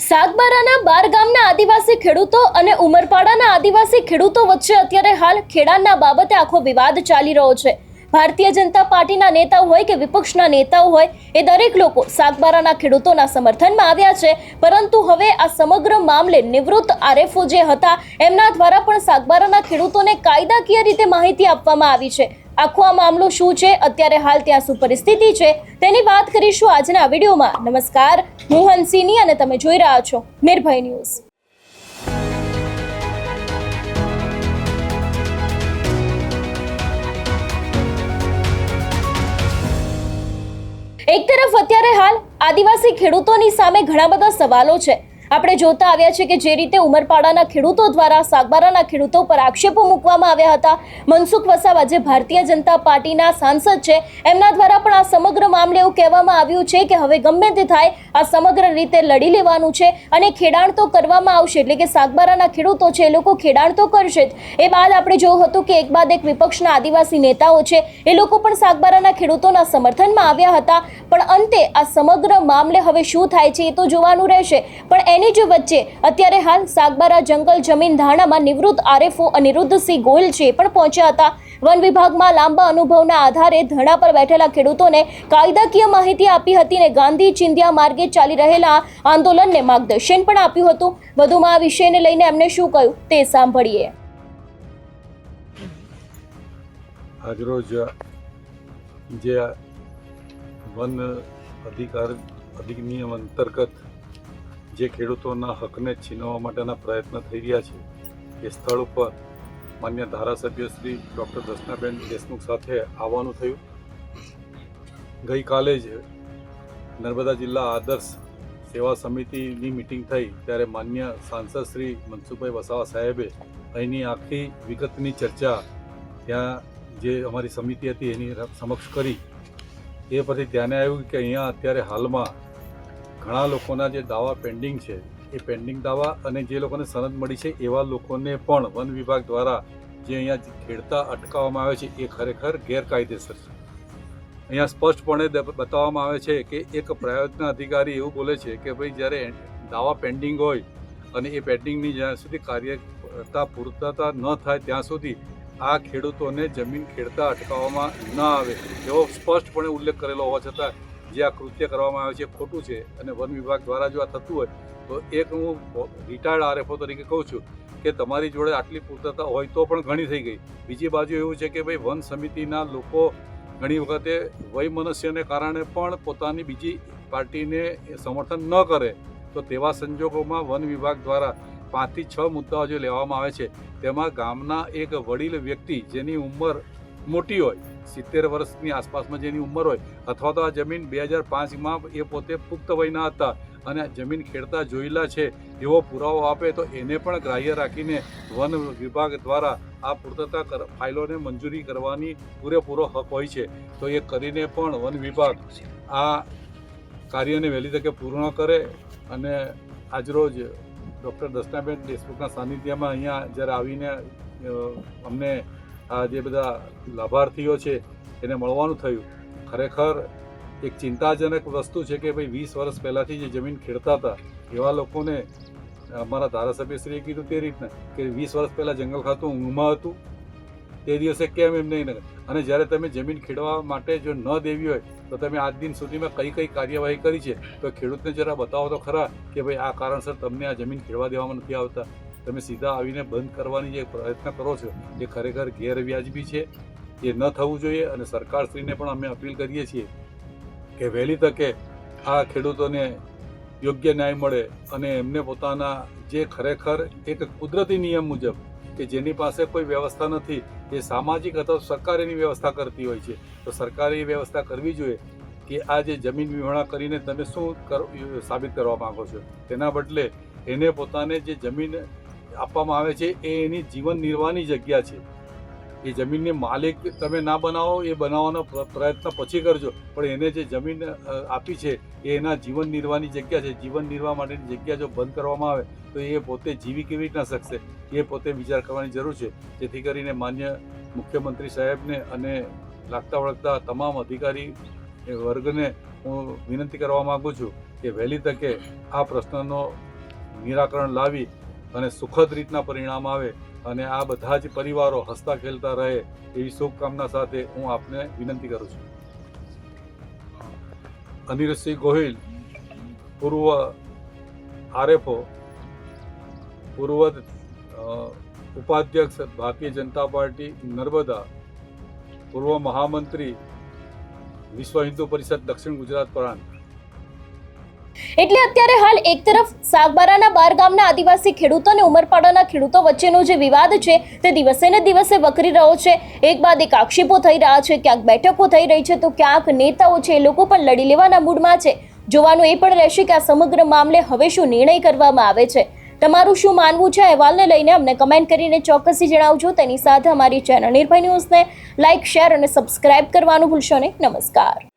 સાગબારાના 12 ગામના આદિવાસી ખેડૂતો અને ઉમરપાડાના આદિવાસી ખેડૂતો વચ્ચે અત્યારે હાલ ખેડાણના બાબતે આખો વિવાદ ચાલી રહ્યો છે। ભારતીય જનતા પાર્ટીના નેતાઓ હોય કે વિપક્ષના નેતાઓ હોય એ દરેક લોકો સાગબારાના ખેડૂતોના સમર્થનમાં આવ્યા છે, પરંતુ હવે આ સમગ્ર મામલે નિવૃત્ત આરએફઓ જે હતા એમના દ્વારા પણ સાગબારાના ખેડૂતોને કાયદાકીય રીતે માહિતી આપવામાં આવી છે। આખો આ મામલો શું છે, અત્યારે હાલ ત્યાં શું પરિસ્થિતિ છે, તેની વાત કરીશું આજના વિડીયોમાં। નમસ્કાર, હું હંસિની અને તમે જોઈ રહ્યા છો નિર્ભય ન્યૂઝ। એક તરફ અત્યારે હાલ આદિવાસી ખેડૂતોની સામે ઘણા બધા સવાલો છે। આપણે જોતા આવ્યા છે કે જે રીતે ઉમરપાડાના ખેડૂતો દ્વારા સાગબારાના ખેડૂતો પર આક્ષેપો મૂકવામાં આવ્યા હતા। મનસુખ વસાવા જે ભારતીય જનતા પાર્ટીના સાંસદ છે એમના દ્વારા પણ આ સમગ્ર મામલે એવું કહેવામાં આવ્યું છે કે હવે ગમે તે થાય આ સમગ્ર રીતે લડી લેવાનું છે અને ખેડાણ તો કરવામાં આવશે, એટલે કે સાગબારાના ખેડૂતો છે એ લોકો ખેડાણ તો કરશે જ। એ બાદ આપણે જોયું હતું કે એક બાદ એક વિપક્ષના આદિવાસી નેતાઓ છે એ લોકો પણ સાગબારાના ખેડૂતોના સમર્થનમાં આવ્યા હતા, પણ અંતે આ સમગ્ર મામલે હવે શું થાય છે એ તો જોવાનું રહેશે। પણ એની જ વચ્ચે અત્યારે હાલ સાગબારા જંગલ જમીન ધારણામાં નિવૃત્ત આરએફઓ અનિરુદ્ધસિંહ ગોયલ છે પણ પહોંચ્યા હતા। વન વિભાગમાં લાંબા અનુભવના આધારે ધરણા પર બેઠેલા ખેડૂતોને કાયદાકીય માહિતી આપી હતી અને ગાંધી ચિંધ્યા માર્ગે ચાલી રહેલા આંદોલનને માર્ગદર્શન પણ આપ્યું હતું। વધુમાં આ વિષયને લઈને એમને શું કહ્યું તે સાંભળીએ। આજરોજ જે વન અધિનિયમ અંતર્ગત જે ખેડૂતોના હકને છીનવવા માટેના પ્રયત્ન થઈ રહ્યા છે એ સ્થળ ઉપર માન્ય ધારાસભ્ય શ્રી ડૉક્ટર દર્શનાબેન દેશમુખ સાથે આવવાનું થયું। ગઈકાલે જ નર્મદા જિલ્લા આદર્શ સેવા સમિતિની મિટિંગ થઈ ત્યારે માન્ય સાંસદ શ્રી મનસુખભાઈ વસાવા સાહેબે અહીંની આખી વિગતની ચર્ચા ત્યાં જે અમારી સમિતિ હતી એની સમક્ષ કરી। એ પછી ધ્યાને આવ્યું કે અહીંયા અત્યારે હાલમાં ઘણા લોકોના જે દાવા પેન્ડિંગ છે એ પેન્ડિંગ દાવા અને જે લોકોને સનદ મળી છે એવા લોકોને પણ વન વિભાગ દ્વારા જે અહીંયા ખેડતા અટકાવવામાં આવે છે એ ખરેખર ગેરકાયદેસર છે। અહીંયા સ્પષ્ટપણે બતાવવામાં આવે છે કે એક પ્રયત્ન અધિકારી એવું બોલે છે કે ભાઈ જ્યારે દાવા પેન્ડિંગ હોય અને એ પેન્ડિંગની જ્યાં સુધી કાર્યતા પૂર્તતા ન થાય ત્યાં સુધી આ ખેડૂતોને જમીન ખેડતા અટકાવવામાં ન આવે એવો સ્પષ્ટપણે ઉલ્લેખ કરેલો હોવા છતાં જે આ કૃત્ય કરવામાં આવે છે ખોટું છે અને વન વિભાગ દ્વારા જો આ થતું હોય તો એક હું રિટાયર્ડ આરએફઓ તરીકે કહું છું કે તમારી જોડે આટલી પૂર્તતા હોય તો પણ ઘણી થઈ ગઈ। બીજી બાજુ એવું છે કે ભાઈ વન સમિતિના લોકો ઘણી વખતે વયમનસ્યને કારણે પણ પોતાની બીજી પાર્ટીને સમર્થન ન કરે તો તેવા સંજોગોમાં વન વિભાગ દ્વારા 5 થી 6 મુદ્દાઓ જે લેવામાં આવે છે તેમાં ગામના એક વડીલ વ્યક્તિ જેની ઉંમર મોટી હોય 70 વર્ષની આસપાસમાં જેની ઉંમર હોય અથવા તો આ જમીન 2005માં એ પોતે પુખ્ત વયના હતા અને જમીન ખેડતા જોયેલા છે એવો પુરાવો આપે તો એને પણ ગ્રાહ્ય રાખીને વન વિભાગ દ્વારા આ પૂર્તતા ફાઇલોને મંજૂરી કરવાની પૂરેપૂરો હક હોય છે। તો એ કરીને પણ વન વિભાગ આ કાર્યને વહેલી તકે પૂર્ણ કરે અને આજરોજ ડૉક્ટર દર્શનાબેન દેશમુખના સાનિધ્યમાં અહીંયા જ્યારે આવીને અમને આ જે બધા લાભાર્થીઓ છે એને મળવાનું થયું। ખરેખર એક ચિંતાજનક વસ્તુ છે કે ભાઈ 20 વર્ષ પહેલાંથી જે જમીન ખેડતા હતા એવા લોકોને અમારા ધારાસભ્યશ્રીએ કીધું તે રીતના કે 20 વર્ષ પહેલાં જંગલ ખાતું ઊંઘમાં હતું તે દિવસે કેમ એમ નહીં અને જ્યારે તમે જમીન ખેડવા માટે જો ન દેવી હોય તો તમે આજ દિન સુધીમાં કઈ કાર્યવાહી કરી છે તો ખેડૂતને જરા બતાવો તો ખરા કે ભાઈ આ કારણસર તમને આ જમીન ખેડવા દેવામાં નથી આવતા। તમે સીધા આવીને બંધ કરવાની જે પ્રયત્ન કરો છો એ ખરેખર ગેરવ્યાજબી છે, એ ન થવું જોઈએ અને સરકારશ્રીને પણ અમે અપીલ કરીએ છીએ કે વહેલી તકે આ ખેડૂતોને યોગ્ય ન્યાય મળે અને એમને પોતાના જે ખરેખર એક કુદરતી નિયમ મુજબ કે જેની પાસે કોઈ વ્યવસ્થા નથી એ સામાજિક અથવા સરકાર એની વ્યવસ્થા કરતી હોય છે તો સરકારે એ વ્યવસ્થા કરવી જોઈએ કે આ જે જમીન વિહોણા કરીને તમે શું સાબિત કરવા માગો છો, તેના બદલે એને પોતાને જે જમીન આપવામાં આવે છે એ એની જીવન નિર્વાહની જગ્યા છે। એ જમીનની માલિક તમે ના બનાવો, એ બનાવવાનો પ્રયત્ન પછી કરજો, પણ એને જે જમીન આપી છે એ એના જીવન નિર્વાહની જગ્યા છે। જીવન નિર્વાહ માટેની જગ્યા જો બંધ કરવામાં આવે તો એ પોતે જીવી કેવી રીતના શકશે એ પોતે વિચાર કરવાની જરૂર છે। જેથી કરીને માન્ય મુખ્યમંત્રી સાહેબને અને લાગતા વળગતા તમામ અધિકારી વર્ગને હું વિનંતી કરવા માગું છું કે વહેલી તકે આ પ્રશ્નનો નિરાકરણ લાવી અને સુખદ રીતના પરિણામ આવે અને આ બધા જ પરિવારો હસતા ખેલતા રહે એવી શુભકામના સાથે હું આપને વિનંતી કરું છું. અનિરુદ્ધસિંહ ગોહિલ, પૂર્વ આરએફઓ, પૂર્વ ઉપાધ્યક્ષ ભારતીય જનતા પાર્ટી નર્મદા, પૂર્વ મહામંત્રી વિશ્વ હિન્દુ પરિષદ દક્ષિણ ગુજરાત પ્રાંત. એટલે અત્યારે હાલ એક તરફ સાગબારાના 12 ગામના આદિવાસી ખેડૂતો અને ઉમરપાડાના ખેડૂતો વચ્ચેનો જે વિવાદ છે તે દિવસે ને દિવસે વકરી રહ્યો છે. એક બાદ એક આક્ષેપો થઈ રહ્યા છે, ક્યાંક બેઠકો થઈ રહી છે તો ક્યાંક નેતાઓ છે એ લોકો પણ લડી લેવાના મૂડમાં છે. જોવાનું એ પણ રહેશે કે આ સમગ્ર મામલે હવે શું નિર્ણય કરવામાં આવે છે. તમારું શું માનવું છે અહેવાલને લઈને અમને કમેન્ટ કરીને ચોક્કસથી જણાવજો. તેની સાથે અમારી ચેનલ નિર્ભય ન્યૂઝને લાઇક, શેર અને સબસ્ક્રાઇબ કરવાનું ભૂલશો નહીં. નમસ્કાર.